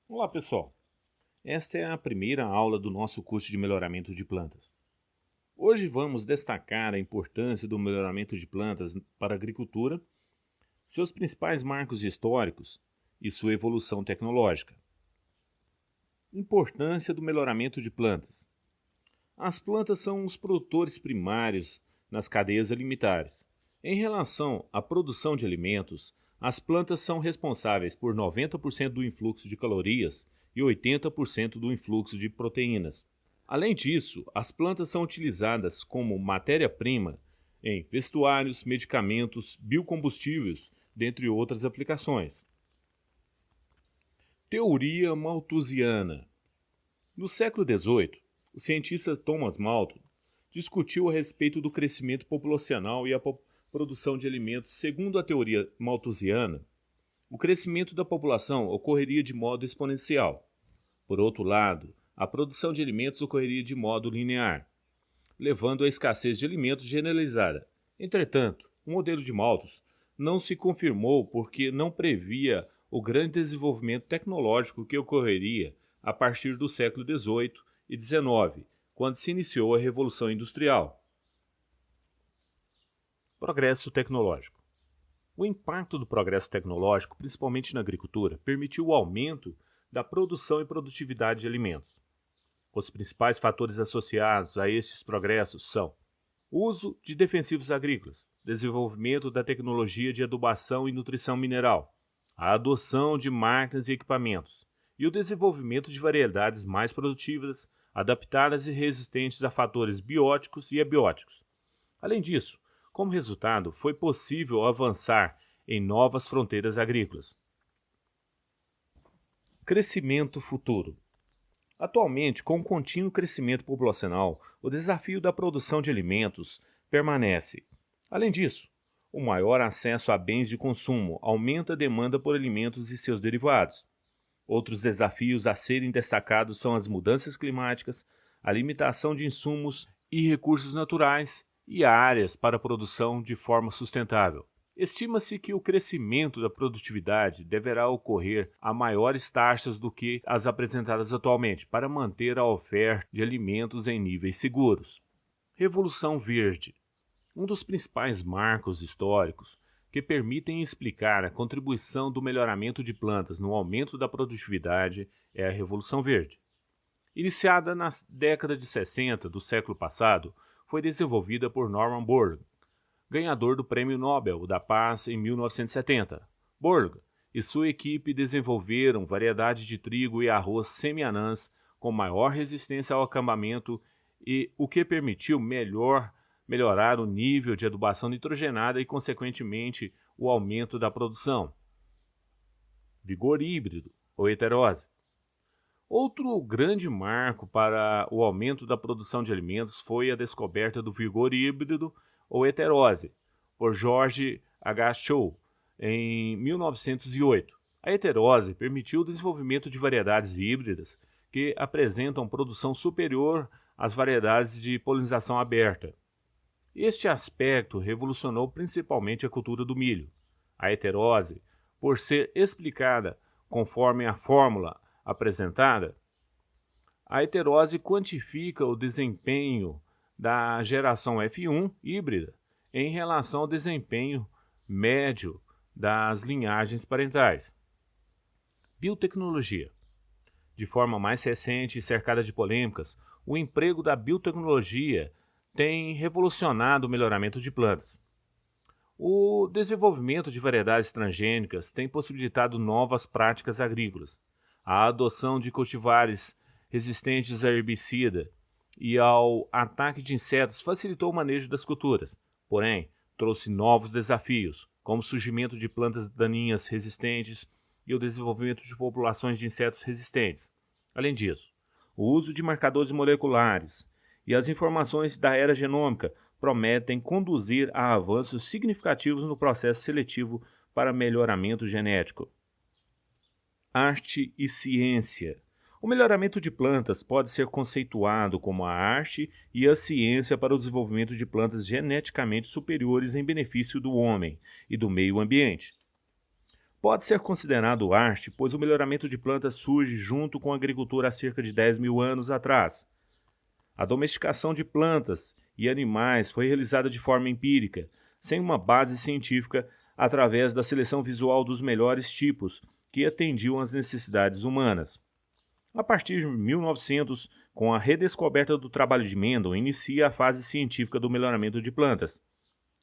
Olá pessoal, esta é a primeira aula do nosso curso de melhoramento de plantas. Hoje vamos destacar a importância do melhoramento de plantas para a agricultura, seus principais marcos históricos e sua evolução tecnológica. Importância do melhoramento de plantas. As plantas são os produtores primários nas cadeias alimentares. Em relação à produção de alimentos, as plantas são responsáveis por 90% do influxo de calorias e 80% do influxo de proteínas. Além disso, as plantas são utilizadas como matéria-prima em vestuários, medicamentos, biocombustíveis, dentre outras aplicações. Teoria malthusiana. No século XVIII, o cientista Thomas Malthus discutiu a respeito do crescimento populacional e a produção de alimentos. Segundo a teoria malthusiana, o crescimento da população ocorreria de modo exponencial. Por outro lado, a produção de alimentos ocorreria de modo linear, levando à escassez de alimentos generalizada. Entretanto, o modelo de Malthus não se confirmou porque não previa o grande desenvolvimento tecnológico que ocorreria a partir do século XVIII e XIX, quando se iniciou a Revolução Industrial. Progresso tecnológico. O impacto do progresso tecnológico, principalmente na agricultura, permitiu o aumento da produção e produtividade de alimentos. Os principais fatores associados a estes progressos são o uso de defensivos agrícolas, desenvolvimento da tecnologia de adubação e nutrição mineral, a adoção de máquinas e equipamentos e o desenvolvimento de variedades mais produtivas, adaptadas e resistentes a fatores bióticos e abióticos. Além disso, como resultado, foi possível avançar em novas fronteiras agrícolas. Crescimento futuro. Atualmente, com o contínuo crescimento populacional, o desafio da produção de alimentos permanece. Além disso, o maior acesso a bens de consumo aumenta a demanda por alimentos e seus derivados. Outros desafios a serem destacados são as mudanças climáticas, a limitação de insumos e recursos naturais e áreas para a produção de forma sustentável. Estima-se que o crescimento da produtividade deverá ocorrer a maiores taxas do que as apresentadas atualmente para manter a oferta de alimentos em níveis seguros. Revolução Verde. Um dos principais marcos históricos que permitem explicar a contribuição do melhoramento de plantas no aumento da produtividade é a Revolução Verde. Iniciada na década de 60 do século passado, foi desenvolvida por Norman Borlaug, ganhador do Prêmio Nobel da Paz em 1970. Borlaug e sua equipe desenvolveram variedades de trigo e arroz semi-anãs com maior resistência ao acamamento e o que permitiu melhorar o nível de adubação nitrogenada e, consequentemente, o aumento da produção. Vigor híbrido ou heterose. Outro grande marco para o aumento da produção de alimentos foi a descoberta do vigor híbrido ou heterose, por George H. Shaw, em 1908. A heterose permitiu o desenvolvimento de variedades híbridas que apresentam produção superior às variedades de polinização aberta. Este aspecto revolucionou principalmente a cultura do milho. A heterose, por ser explicada conforme a fórmula apresentada, a heterose quantifica o desempenho da geração F1 híbrida em relação ao desempenho médio das linhagens parentais. Biotecnologia. De forma mais recente e cercada de polêmicas, o emprego da biotecnologia tem revolucionado o melhoramento de plantas. O desenvolvimento de variedades transgênicas tem possibilitado novas práticas agrícolas. A adoção de cultivares resistentes a herbicida e ao ataque de insetos facilitou o manejo das culturas, porém, trouxe novos desafios, como o surgimento de plantas daninhas resistentes e o desenvolvimento de populações de insetos resistentes. Além disso, o uso de marcadores moleculares e as informações da era genômica prometem conduzir a avanços significativos no processo seletivo para melhoramento genético. Arte e ciência. O melhoramento de plantas pode ser conceituado como a arte e a ciência para o desenvolvimento de plantas geneticamente superiores em benefício do homem e do meio ambiente. Pode ser considerado arte, pois o melhoramento de plantas surge junto com a agricultura há cerca de 10 mil anos atrás. A domesticação de plantas e animais foi realizada de forma empírica, sem uma base científica, através da seleção visual dos melhores tipos, que atendiam às necessidades humanas. A partir de 1900, com a redescoberta do trabalho de Mendel, inicia a fase científica do melhoramento de plantas.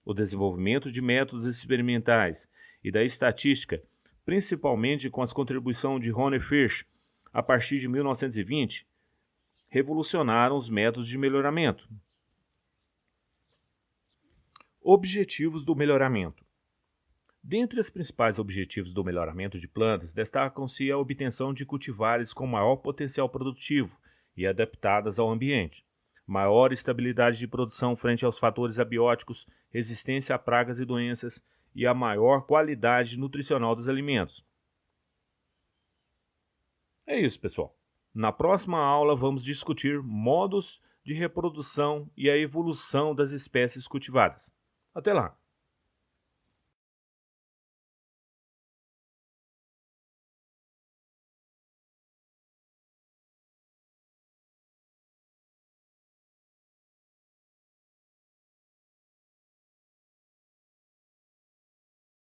O desenvolvimento de métodos experimentais e da estatística, principalmente com as contribuições de Ronnie Fish, a partir de 1920, revolucionaram os métodos de melhoramento. Objetivos do melhoramento. Dentre os principais objetivos do melhoramento de plantas, destacam-se a obtenção de cultivares com maior potencial produtivo e adaptadas ao ambiente, maior estabilidade de produção frente aos fatores abióticos, resistência a pragas e doenças e a maior qualidade nutricional dos alimentos. É isso, pessoal. Na próxima aula vamos discutir modos de reprodução e a evolução das espécies cultivadas. Até lá!